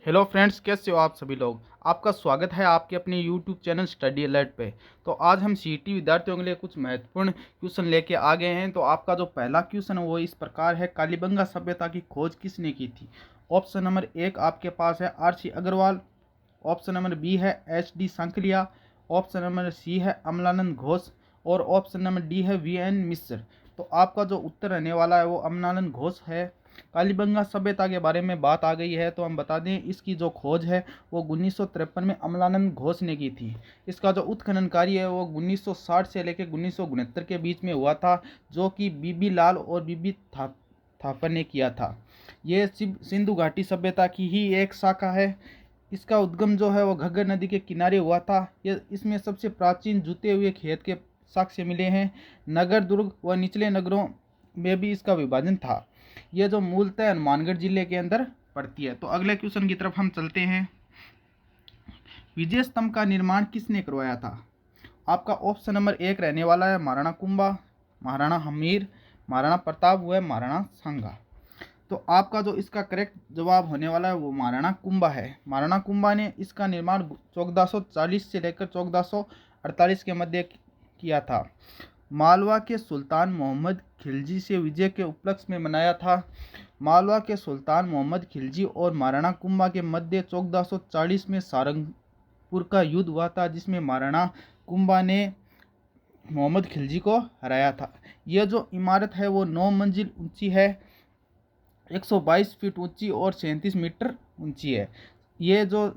Hello friends, कैसे हो आप सभी लोग। आपका स्वागत है आपके अपने यूट्यूब चैनल स्टडी अलर्ट पे। तो आज हम सीईटी विद्यार्थियों के लिए कुछ महत्वपूर्ण क्वेश्चन लेके आ गए हैं। तो आपका जो पहला क्वेश्चन है वो इस प्रकार है, कालीबंगा सभ्यता की खोज किसने की थी। ऑप्शन नंबर 1 आपके पास है RC. Agarwal. Option number B है HD. Sankalia. Option number C है अमलानंद घोष और ऑप्शन नंबर डी है वी.एन. मिश्र। तो आपका जो उत्तर रहने वाला है वो अमलानंद घोष है। कालीबंगा सभ्यता के बारे में बात आ गई है तो हम बता दें इसकी जो खोज है वो 1953 में अमलानंद घोष ने की थी। इसका जो उत्खनन कार्य है वो 1960 से लेकर 1969 के बीच में हुआ था, जो कि बीबी लाल और बीबी थापर ने किया था। ये सिंधु घाटी सभ्यता की ही एक शाखा है। इसका उद्गम जो है वो घग्गर नदी के किनारे हुआ था। ये इसमें सबसे प्राचीन जुते हुए खेत के साक्ष्य मिले हैं। नगर दुर्ग व निचले नगरों में भी इसका विभाजन था। यह जो मूलतः हनुमानगढ़ जिले के अंदर पड़ती है। तो अगले क्वेश्चन की तरफ हम चलते हैं। विजय स्तंभ का निर्माण किसने करवाया था। आपका ऑप्शन नंबर 1 रहने वाला है महाराणा कुंभा, महाराणा हमीर, महाराणा प्रताप व महाराणा सांगा। तो आपका जो इसका करेक्ट जवाब होने वाला है वो महाराणा कुंभा है। महाराणा कुंभा ने इसका निर्माण 1440 से लेकर 1448 के मध्य किया था। मालवा के सुल्तान मोहम्मद खिलजी से विजय के उपलक्ष्य में मनाया था। मालवा के सुल्तान मोहम्मद खिलजी और महाराणा कुंभा के मध्य 1440 में सारंगपुर का युद्ध हुआ था, जिसमें महाराणा कुंभा ने मोहम्मद खिलजी को हराया था। यह जो इमारत है वो 9 मंजिल ऊंची है, 122 फीट ऊंची और 37 मीटर ऊंची है। ये जो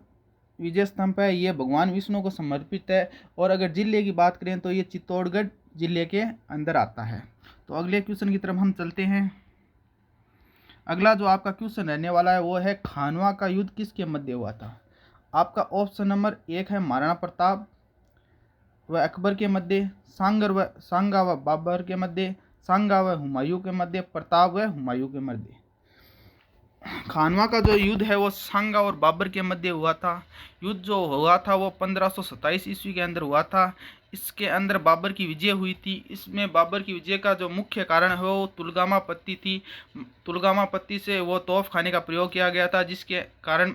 विजय स्तंभ है ये भगवान विष्णु को समर्पित है। और अगर जिले की बात करें तो ये चित्तौड़गढ़ जिले के अंदर आता है। तो अगले क्वेश्चन की तरफ हम चलते हैं। अगला जो आपका क्वेश्चन रहने वाला है वो है, खानवा का युद्ध किसके मध्य हुआ था। आपका ऑप्शन नंबर 1 है महाराणा प्रताप व अकबर के मध्य, सांगा व बाबर के मध्य, सांगा व हुमायूं के मध्य, प्रताप व हुमायूं के मध्य। खानवा का जो युद्ध है वो सांगा और बाबर के मध्य हुआ था। युद्ध जो हुआ था वो 1527 ईस्वी के अंदर हुआ था। इसके अंदर बाबर की विजय हुई थी। इसमें बाबर की विजय का जो मुख्य कारण है वो तुलगामा पत्ती थी। तुलगामा पत्ती से वो तोफ खाने का प्रयोग किया गया था, जिसके कारण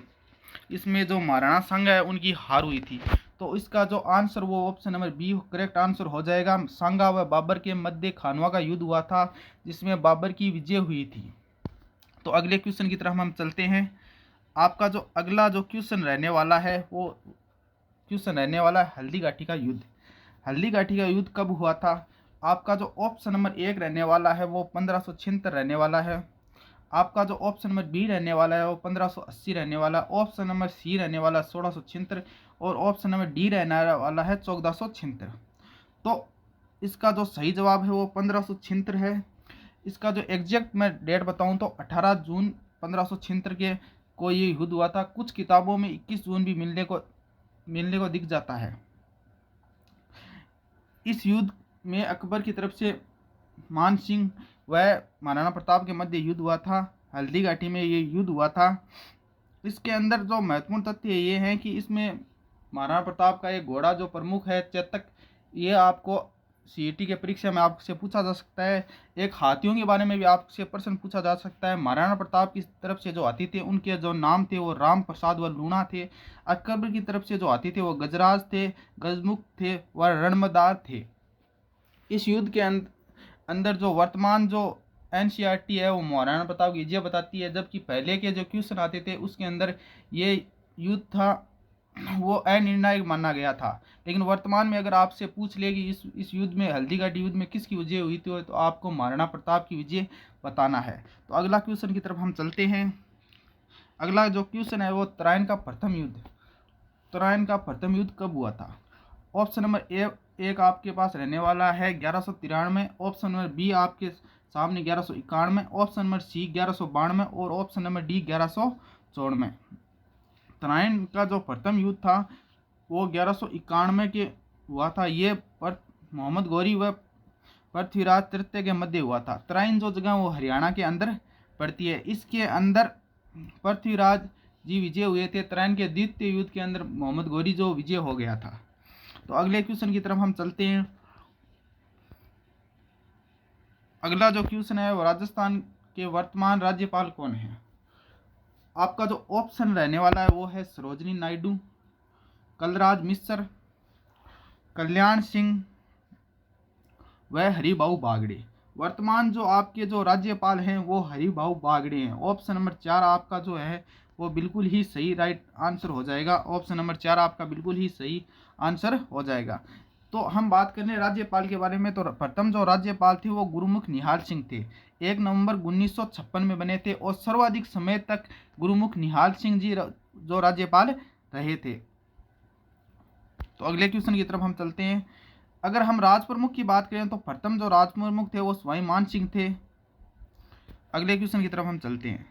इसमें जो महाराणा सांगा है उनकी हार हुई थी। तो इसका जो आंसर वो option number B correct answer हो जाएगा। सांगा व बाबर के मध्य खानवा का युद्ध हुआ था, जिसमें बाबर की विजय हुई थी। तो अगले क्वेश्चन की तरफ हम चलते हैं। आपका जो अगला जो क्वेश्चन रहने वाला है वो क्वेश्चन रहने वाला है हल्दी घाटी का युद्ध। हल्दी घाटी का युद्ध कब हुआ था। आपका जो ऑप्शन नंबर 1 रहने वाला है वो 1576 रहने वाला है। आपका जो ऑप्शन नंबर बी रहने वाला है वो 1580 रहने वाला है। ऑप्शन नंबर सी रहने वाला है 1676 और ऑप्शन नंबर डी रहने वाला है 1476। तो इसका जो सही जवाब है वो 1576 है। इसका जो एग्जैक्ट मैं डेट बताऊं तो 18 जून 1576 के को ये युद्ध हुआ था। कुछ किताबों में 21 जून भी मिलने को दिख जाता है। इस युद्ध में अकबर की तरफ से मान सिंह व महाराणा प्रताप के मध्य युद्ध हुआ था। हल्दी घाटी में ये युद्ध हुआ था। इसके अंदर जो महत्वपूर्ण तथ्य ये हैं कि इसमें महाराणा प्रताप का एक घोड़ा जो प्रमुख है चेतक, ये आपको सीईटी के परीक्षा में आपसे पूछा जा सकता है। एक हाथियों के बारे में भी आपसे प्रश्न पूछा जा सकता है। महाराणा प्रताप की तरफ से जो हाथी थे उनके जो नाम थे वो राम प्रसाद व लूणा थे। अकबर की तरफ से जो हाथी थे वो गजराज थे, गजमुख थे व रणमदार थे। इस युद्ध के अंदर जो वर्तमान जो एनसीईआरटी है वो महाराणा प्रताप की विजय बताती है, जबकि पहले के जो क्वेश्चन आते थे उसके अंदर ये युद्ध था वो अनिर्णायक माना गया था। लेकिन वर्तमान में अगर आपसे पूछ ले कि इस युद्ध में हल्दी घाटी युद्ध में किसकी विजय हुई थी तो आपको महाराणा प्रताप की विजय बताना है। तो अगला क्वेश्चन की तरफ हम चलते हैं। अगला जो क्वेश्चन है वो तराइन का प्रथम युद्ध। तराइन का प्रथम युद्ध कब हुआ था। ऑप्शन नंबर एक आपके पास रहने वाला है 1193। ऑप्शन नंबर बी आपके सामने 1191। ऑप्शन नंबर सी 1192 और ऑप्शन नंबर डी 1194। तराइन का जो प्रथम युद्ध था वो 1191 के हुआ था। ये पर मोहम्मद गौरी व पृथ्वीराज तृतीय के मध्य हुआ था। तराइन जो जगह वो हरियाणा के अंदर पड़ती है। इसके अंदर पृथ्वीराज जी विजय हुए थे। तराइन के द्वितीय युद्ध के अंदर मोहम्मद गौरी जो विजय हो गया था। तो अगले क्वेश्चन की तरफ हम चलते हैं। अगला जो क्वेश्चन है वो राजस्थान के वर्तमान राज्यपाल कौन है। आपका जो ऑप्शन रहने वाला है वो है सरोजनी नायडू, कलराज मिश्र, कल्याण सिंह व हरिभाऊ बागड़े। वर्तमान जो आपके जो राज्यपाल हैं वो हरिभाऊ बागड़े हैं। ऑप्शन नंबर 4 आपका जो है वो बिल्कुल ही सही राइट आंसर हो जाएगा। ऑप्शन नंबर 4 आपका बिल्कुल ही सही आंसर हो जाएगा। तो हम बात करें राज्यपाल के बारे में, तो प्रथम जो राज्यपाल थे वो गुरुमुख निहाल सिंह थे। 1 नवंबर 1956 में बने थे और सर्वाधिक समय तक गुरुमुख निहाल सिंह जी जो राज्यपाल रहे थे। तो अगले क्वेश्चन की तरफ हम चलते हैं। अगर हम राज प्रमुख की बात करें तो प्रथम जो राज प्रमुख थे वो स्वाभिमान सिंह थे। अगले क्वेश्चन की तरफ हम चलते हैं।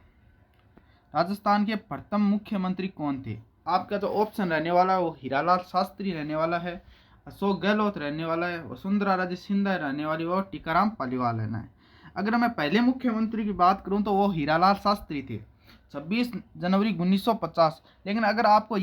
राजस्थान के प्रथम मुख्यमंत्री कौन थे? आपका जो ऑप्शन रहने वाला है वो हीरालाल शास्त्री रहने वाला है, अशोक गहलोत रहने वाला है, वसुंधरा राजे सिंधिया रहने वाली और टीकाराम पालीवाल रहना है। अगर मैं पहले मुख्यमंत्री की बात करूं तो वो हीरालाल शास्त्री थे, 26 जनवरी 1950। लेकिन अगर आपको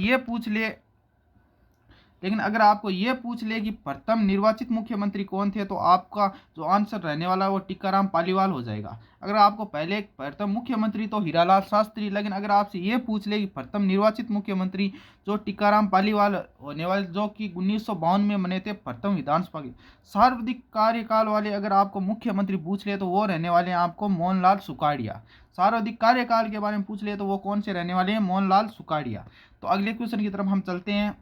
ये पूछ ले कि प्रथम निर्वाचित मुख्यमंत्री कौन थे तो आपका जो आंसर रहने वाला है वो टीकाराम पालीवाल हो जाएगा। अगर आपको पहले प्रथम मुख्यमंत्री तो हीरालाल शास्त्री, लेकिन अगर आपसे ये पूछ ले कि प्रथम निर्वाचित मुख्यमंत्री जो टीकाराम पालीवाल होने वाले, जो कि 1952 में बने थे प्रथम विधानसभा के सर्वाधिक कार्यकाल वाले, अगर आपको मुख्यमंत्री पूछ ले तो वो रहने वाले हैं आपको मोहनलाल सुखाड़िया। सर्वाधिक कार्यकाल के बारे में पूछ ले तो वो कौन से रहने वाले हैं? मोहनलाल सुखाड़िया। तो अगले क्वेश्चन की तरफ हम चलते हैं।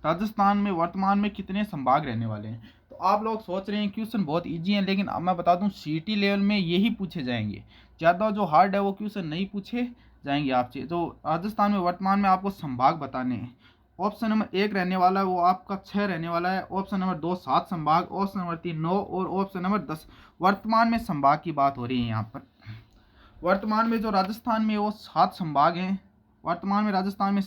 राजस्थान में वर्तमान में कितने संभाग रहने वाले हैं? तो आप लोग सोच रहे हैं क्वेश्चन बहुत इजी है, लेकिन अब मैं बता दूं सीटी लेवल में यही पूछे जाएंगे। ज़्यादा जो हार्ड है वो क्वेश्चन नहीं पूछे जाएंगे आपसे। तो राजस्थान में वर्तमान में आपको संभाग बताने हैं। ऑप्शन नंबर 1 रहने वाला है वो आपका 6 रहने वाला है, ऑप्शन नंबर 2 7 संभाग, ऑप्शन नंबर 3 9 और ऑप्शन नंबर 10। वर्तमान में संभाग की बात हो रही है यहाँ पर। वर्तमान में जो राजस्थान में वो 7 संभाग हैं। वर्तमान में राजस्थान में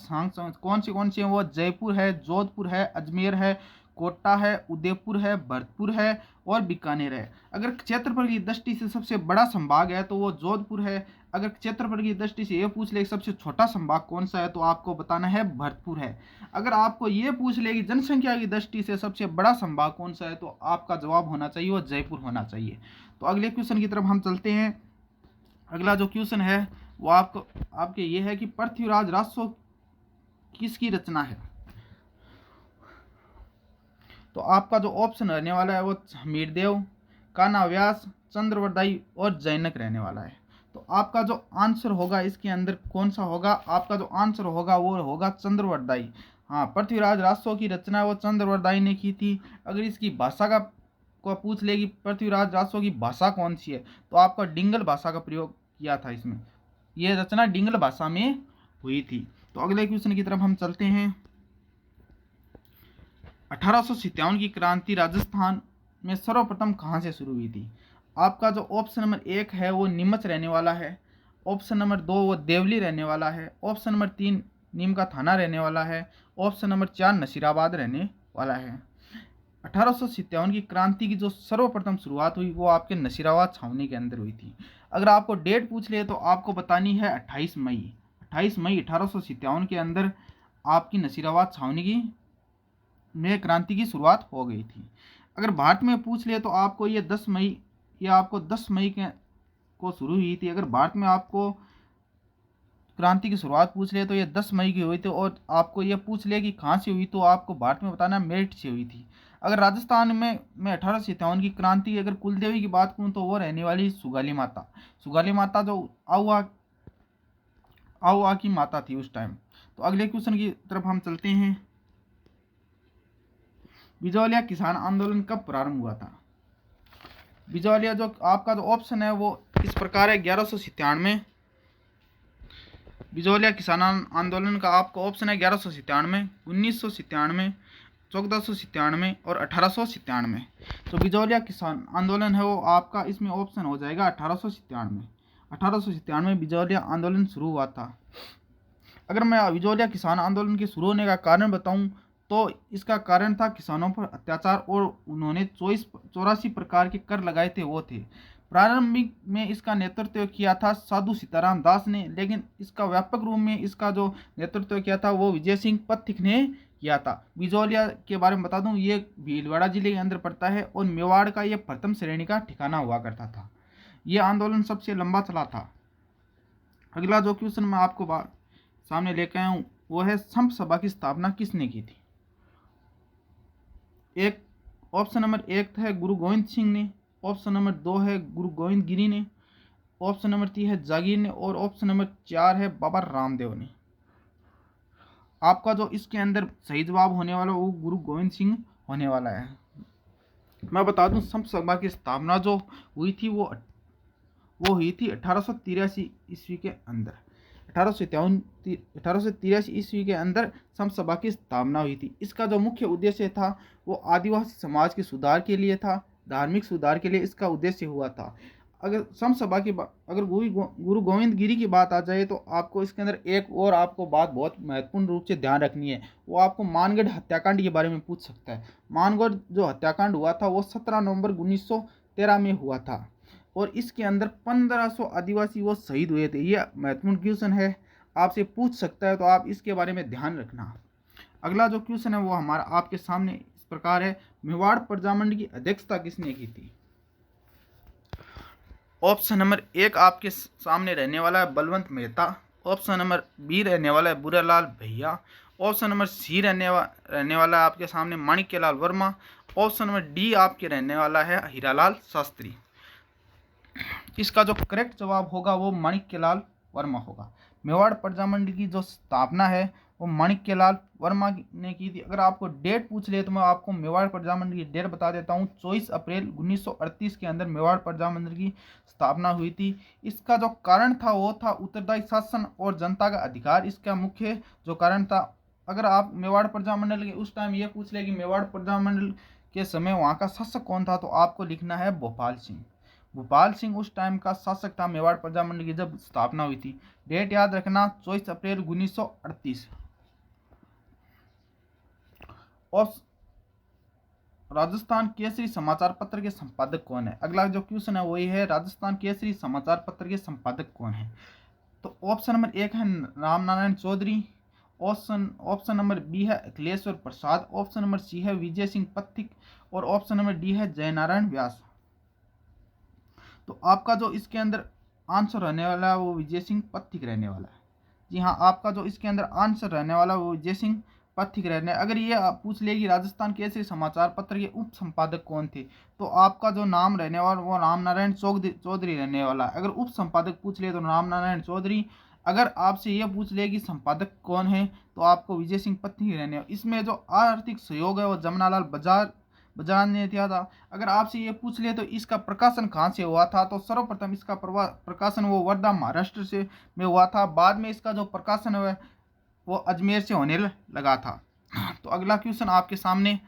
कौन सी हैं? वो जयपुर है, जोधपुर है, अजमेर है, कोटा है, उदयपुर है, भरतपुर है और बीकानेर है। अगर क्षेत्रफल की दृष्टि से सबसे बड़ा संभाग है तो वो जोधपुर है। अगर क्षेत्रफल की दृष्टि से ये पूछ ले सबसे छोटा संभाग कौन सा है तो आपको बताना है भरतपुर है। अगर आपको ये पूछ ले कि जनसंख्या की दृष्टि से सबसे बड़ा संभाग कौन सा है तो आपका जवाब होना चाहिए वो जयपुर होना चाहिए। तो अगले क्वेश्चन की तरफ हम चलते हैं। अगला जो क्वेश्चन है वो आपके ये है कि पृथ्वीराज राजस्व किसकी रचना है? तो आपका जो ऑप्शन रहने वाला है वो हमीरदेव, कान्हा व्यास, चंद्रवरदाई और जैनक रहने वाला है। तो आपका जो आंसर होगा इसके अंदर कौन सा होगा? आपका जो आंसर होगा वो होगा चंद्रवरदाई। हाँ, पृथ्वीराज राजस्व की रचना वो चंद्रवरदाई ने की थी। अगर इसकी भाषा को पूछ ले कि पृथ्वीराज राजस्व की भाषा कौन सी है तो आपका डिंगल भाषा का प्रयोग किया था। इसमें यह रचना डिंगल भाषा में हुई थी। तो अगले क्वेश्चन की तरफ हम चलते हैं। 1857 की क्रांति राजस्थान में सर्वप्रथम कहाँ से शुरू हुई थी? आपका जो ऑप्शन नंबर 1 है वो नीमच रहने वाला है, ऑप्शन नंबर 2 वो देवली रहने वाला है, ऑप्शन नंबर 3 नीम का थाना रहने वाला है, ऑप्शन नंबर 4 नसीराबाद रहने वाला है। 1857 की क्रांति की जो सर्वप्रथम शुरुआत हुई वो आपके नसीराबाद छावनी के अंदर हुई थी। अगर आपको डेट पूछ ले तो आपको बतानी है 28 मई। 28 मई 1857 के अंदर आपकी नसीराबाद छावनी की में क्रांति की शुरुआत हो गई थी। अगर भारत में पूछ ले तो आपको ये 10 मई आपको 10 मई के को शुरू हुई थी। अगर भारत में आपको क्रांति की शुरुआत पूछ ले तो ये 10 मई की हुई थी। और आपको ये पूछ ले कि कहाँ से हुई तो आपको भारत में बताना मेरठ से हुई थी। अगर राजस्थान में 1857 की क्रांति अगर कुलदेवी की बात करूँ तो वो रहने वाली सुगाली माता। सुगाली माता जो आहुआ की माता थी उस टाइम। तो अगले क्वेश्चन की तरफ हम चलते हैं। बिजौलिया किसान आंदोलन कब प्रारंभ हुआ था? बिजौलिया जो आपका जो ऑप्शन है वो इस प्रकार है 1197। बिजौलिया किसान आंदोलन का आपका ऑप्शन है 1197, 1997, 1497 और 1897। तो बिजौलिया किसान आंदोलन है वो आपका इसमें ऑप्शन हो जाएगा 1897। 1897 बिजौलिया आंदोलन शुरू हुआ था। अगर मैं बिजौलिया किसान आंदोलन के शुरू होने का कारण बताऊं तो इसका कारण था किसानों पर अत्याचार और उन्होंने 84 प्रकार के कर लगाए थे वो थे। प्रारंभिक में इसका नेतृत्व किया था साधु सीताराम दास ने, लेकिन इसका व्यापक रूप में इसका जो नेतृत्व किया था वो विजय सिंह पथिक ने किया था। बिजौलिया के बारे में बता दूं ये भीलवाड़ा जिले के अंदर पड़ता है और मेवाड़ का ये प्रथम श्रेणी का ठिकाना हुआ करता था। ये आंदोलन सबसे लंबा चला था। अगला जो क्वेश्चन मैं आपको सामने लेकर आया हूँ वो है संप सभा की स्थापना किसने की थी। एक ऑप्शन नंबर 1 है गुरु गोविंद सिंह ने, ऑप्शन नंबर 2 है गुरु गोविंद गिरी ने, ऑप्शन नंबर 3 है जागीर ने और ऑप्शन नंबर 4 है बाबा रामदेव ने। आपका जो इसके अंदर सही जवाब होने वाला वो गुरु गोविंद सिंह होने वाला है। मैं बता दूं संप सभा की स्थापना जो हुई थी वो हुई थी 1883 ईस्वी के अंदर। 1883 ईस्वी के अंदर संप सभा की स्थापना हुई थी। इसका जो मुख्य उद्देश्य था वो आदिवासी समाज के सुधार के लिए था, धार्मिक सुधार के लिए इसका उद्देश्य हुआ था। अगर संप सभा की अगर गुरु गोविंद गिरी की बात आ जाए तो आपको इसके अंदर एक और आपको बात बहुत महत्वपूर्ण रूप से ध्यान रखनी है, वो आपको मानगढ़ हत्याकांड के बारे में पूछ सकता है। मानगढ़ जो हत्याकांड हुआ था वो 17 नवंबर 1913 में हुआ था और इसके अंदर 1500 आदिवासी वो शहीद हुए थे। ये महत्वपूर्ण क्वेश्चन है, आपसे पूछ सकता है, तो आप इसके बारे में ध्यान रखना। अगला जो क्वेश्चन है वो हमारा आपके सामने इस प्रकार है, मेवाड़ प्रजामंडल की अध्यक्षता किसने की थी। ऑप्शन नंबर 1 आपके सामने रहने वाला है Balwant Mehta, option number B रहने वाला है बुरालाल भैया, ऑप्शन नंबर सी रहने वाला है आपके सामने Manikyalal Verma, option number D आपके रहने वाला है हीरालाल शास्त्री। इसका जो करेक्ट जवाब होगा वो माणिक्यलाल वर्मा होगा। मेवाड़ प्रजामंडल की जो स्थापना है वो माणिक्यलाल वर्मा ने की थी। अगर आपको डेट पूछ ले तो मैं आपको मेवाड़ प्रजामंडल की डेट बता देता हूँ। 24 अप्रैल 1938 के अंदर मेवाड़ प्रजामंडल की स्थापना हुई थी। इसका जो कारण था वो था उत्तरदायी शासन और जनता का अधिकार, इसका मुख्य जो कारण था। अगर आप मेवाड़ प्रजामंडल के उस टाइम ये पूछ ले कि मेवाड़ प्रजामंडल के समय वहाँ का शासक कौन था, तो आपको लिखना है भोपाल सिंह। भोपाल सिंह उस टाइम का शासक था मेवाड़ प्रजामंडल की जब स्थापना हुई थी। डेट याद रखना 24 अप्रैल 1938। और राजस्थान केसरी समाचार पत्र के संपादक कौन है। अगला जो क्वेश्चन है वही है राजस्थान केसरी समाचार पत्र के संपादक कौन है। तो ऑप्शन नंबर 1 है Ramnarayan Chaudhary, option number B है Akhileshwar Prasad, option number C है विजय सिंह पथिक और ऑप्शन नंबर डी है जयनारायण व्यास। तो आपका जो इसके अंदर आंसर रहने वाला है वो विजय सिंह पथिक रहने वाला है। जी हाँ, आपका जो इसके अंदर आंसर रहने वाला है वो विजय सिंह पथिक रहने। अगर ये आप पूछ ले कि राजस्थान केसरी समाचार पत्र के उप संपादक कौन थे, तो आपका जो नाम रहने वाला वो रामनारायण चौधरी रहने वाला है। अगर उप संपादक पूछ ले तो रामनारायण चौधरी। अगर आपसे ये पूछ ले कि संपादक कौन है तो आपको विजय सिंह पथिक रहने वाला। इसमें जो आर्थिक सहयोग है वो जमनालाल बजाज ने दिया था। अगर आपसे ये पूछ ले तो इसका प्रकाशन कहाँ से हुआ था, तो सर्वप्रथम इसका प्रकाशन वो वर्धा महाराष्ट्र से में हुआ था। बाद में इसका जो प्रकाशन है वो अजमेर से होने लगा था। तो अगला क्वेश्चन आपके सामने,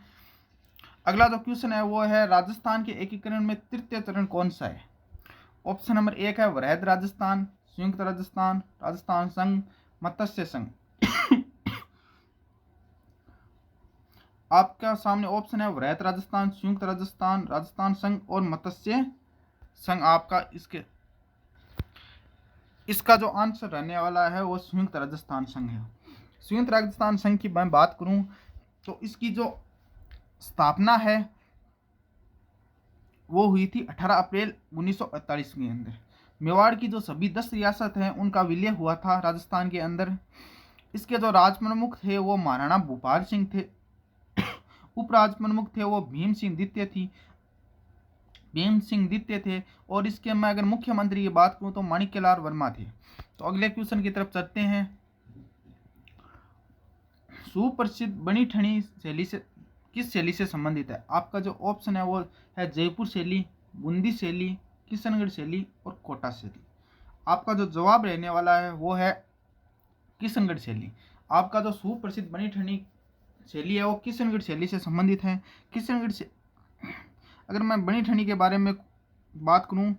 अगला जो क्वेश्चन है वो है राजस्थान के एकीकरण में तृतीय चरण कौन सा है। ऑप्शन नंबर 1 है वृहद राजस्थान, संयुक्त राजस्थान, राजस्थान संघ, मत्स्य संघ। आपका सामने ऑप्शन है वृहद राजस्थान, संयुक्त राजस्थान, राजस्थान संघ और मत्स्य संघ। आपका इसका जो आंसर रहने वाला है वो संयुक्त राजस्थान संघ है। संयुक्त राजस्थान संघ की मैं बात करूं तो इसकी जो स्थापना है वो हुई थी 18 अप्रैल 1948 के अंदर। मेवाड़ की जो सभी 10 रियासत हैं उनका विलय हुआ था राजस्थान के अंदर। इसके जो राज प्रमुख थे वो महाराणा भूपाल सिंह थे, उपराज प्रमुख थे वो भीम सिंह द्वितीय थे और इसके मैं अगर मुख्यमंत्री की बात करूं तो माणिक्यलाल वर्मा थे। तो अगले क्वेश्चन की तरफ चलते हैं। सुप्रसिद्ध बनी ठनी शैली से किस शैली से संबंधित है। आपका जो ऑप्शन है वो है जयपुर शैली, बूंदी शैली, किशनगढ़ शैली और कोटा शैली। आपका जो जवाब रहने वाला है वो है किशनगढ़ शैली। आपका जो सुप्रसिद्ध बनी ठनी शैली है वो किशनगढ़ शैली से संबंधित है। किशनगढ़ से अगर मैं बनी ठनी के बारे में बात करूं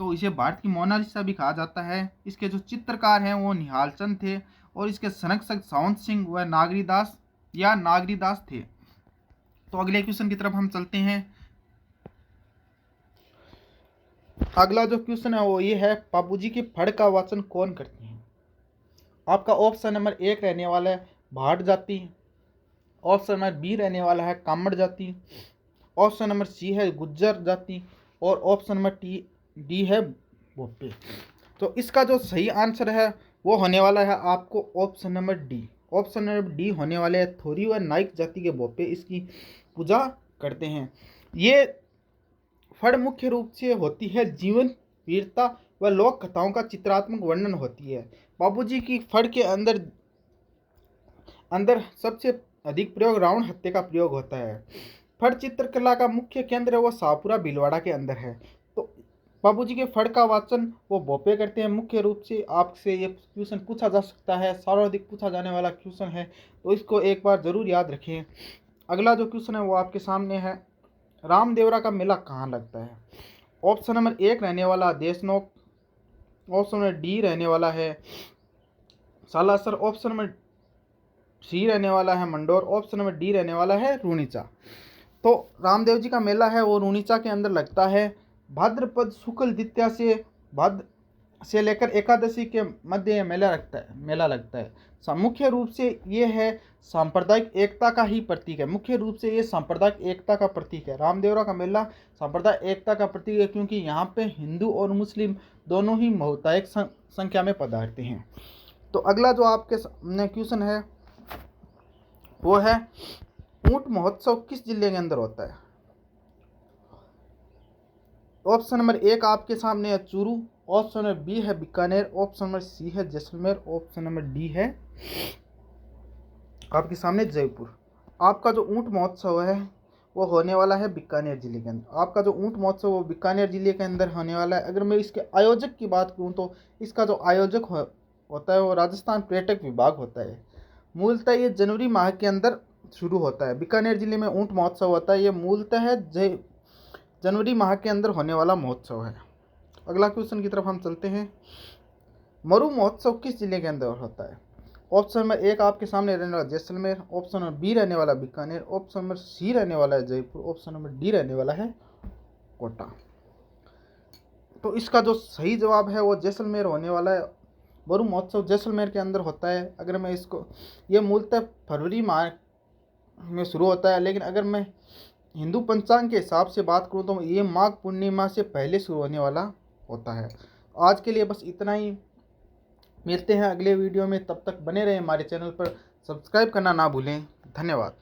तो इसे भारत की मोनालिसा भी कहा जाता है। इसके जो चित्रकार हैं वो निहाल चंद थे और इसके संरक्षक सावंत सिंह व नागरीदास थे। तो अगले क्वेश्चन की तरफ हम चलते हैं। अगला जो क्वेश्चन है वो ये है बाबूजी के फड़ का वाचन कौन करते हैं। आपका ऑप्शन नंबर 1 रहने वाला है भाट जाति, ऑप्शन नंबर बी रहने वाला है कामड़ जाति, ऑप्शन नंबर सी है गुज्जर जाति और ऑप्शन नंबर डी है भोपे। तो इसका जो सही आंसर है वो होने वाला है आपको option number D. Option number D होने वाले है। थोरी व नाइक जाति के भोपे इसकी पूजा करते हैं। ये फड़ मुख्य रूप से होती है जीवन, वीरता व लोक कथाओं का चित्रात्मक वर्णन होती है। बाबूजी की फड़ के अंदर अंदर सबसे अधिक प्रयोग रावण हत्या का प्रयोग होता है। फड़ चित्रकला का मुख्य केंद्र है वो शाहपुरा भीलवाड़ा के अंदर है। तो बाबूजी के फड़ का वाचन वो भोपे करते हैं। मुख्य रूप से आपसे ये क्वेश्चन पूछा जा सकता है, सर्वाधिक पूछा जाने वाला क्वेश्चन है, तो इसको एक बार जरूर याद रखें। अगला जो क्वेश्चन है वो आपके सामने है, रामदेवरा का मेला कहाँ लगता है? ऑप्शन नंबर 1 रहने वाला देशनोक, ऑप्शन नंबर डी रहने वाला है सालासर, ऑप्शन नंबर सी रहने वाला है मंडोर, ऑप्शन नंबर डी रहने वाला है रूणीचा। तो रामदेव जी का मेला है वो रूणीचा के अंदर लगता है। भाद्रपद शुक्ल द्वितीया से लेकर एकादशी के मध्य ये मेला लगता है। मुख्य रूप से ये है सांप्रदायिक एकता का ही प्रतीक है। मुख्य रूप से ये सांप्रदायिक एकता का प्रतीक है। रामदेवरा का मेला सांप्रदायिक एकता का प्रतीक है, क्योंकि यहाँ पे हिंदू और मुस्लिम दोनों ही बहुतायत संख्या में पधारते हैं। तो अगला जो आपके सामने क्वेश्चन है वो है, ऊंट महोत्सव किस जिले के अंदर होता है? ऑप्शन नंबर 1 आपके सामने है चूरू, ऑप्शन नंबर बी है बीकानेर, ऑप्शन नंबर सी है जैसलमेर, ऑप्शन नंबर डी है आपके सामने जयपुर। आपका जो ऊंट महोत्सव है वो होने वाला है बीकानेर जिले के अंदर। आपका जो ऊंट महोत्सव वो बीकानेर जिले के अंदर होने वाला है। अगर मैं इसके आयोजक की बात करूँ तो इसका जो आयोजक होता है वो राजस्थान पर्यटक विभाग होता है। मूलतः ये जनवरी माह के अंदर शुरू होता है। बीकानेर जिले में ऊंट महोत्सव होता है। ये मूलतः जनवरी माह के अंदर होने वाला महोत्सव है। अगला क्वेश्चन की तरफ हम चलते हैं, मरु महोत्सव किस जिले के अंदर होता है? ऑप्शन नंबर 1 आपके सामने रहने वाला जैसलमेर, ऑप्शन नंबर बी रहने वाला बीकानेर, ऑप्शन नंबर सी रहने वाला है जयपुर, ऑप्शन नंबर डी रहने वाला है कोटा। तो इसका जो सही जवाब है वो जैसलमेर होने वाला है। मरु महोत्सव जैसलमेर के अंदर होता है। अगर मैं इसको, ये मूलतः फरवरी माह में शुरू होता है, लेकिन अगर मैं हिंदू पंचांग के हिसाब से बात करूँ तो ये माघ पूर्णिमा से पहले शुरू होने वाला होता है। आज के लिए बस इतना ही, मिलते हैं अगले वीडियो में। तब तक बने रहें हमारे चैनल पर, सब्सक्राइब करना ना भूलें। धन्यवाद।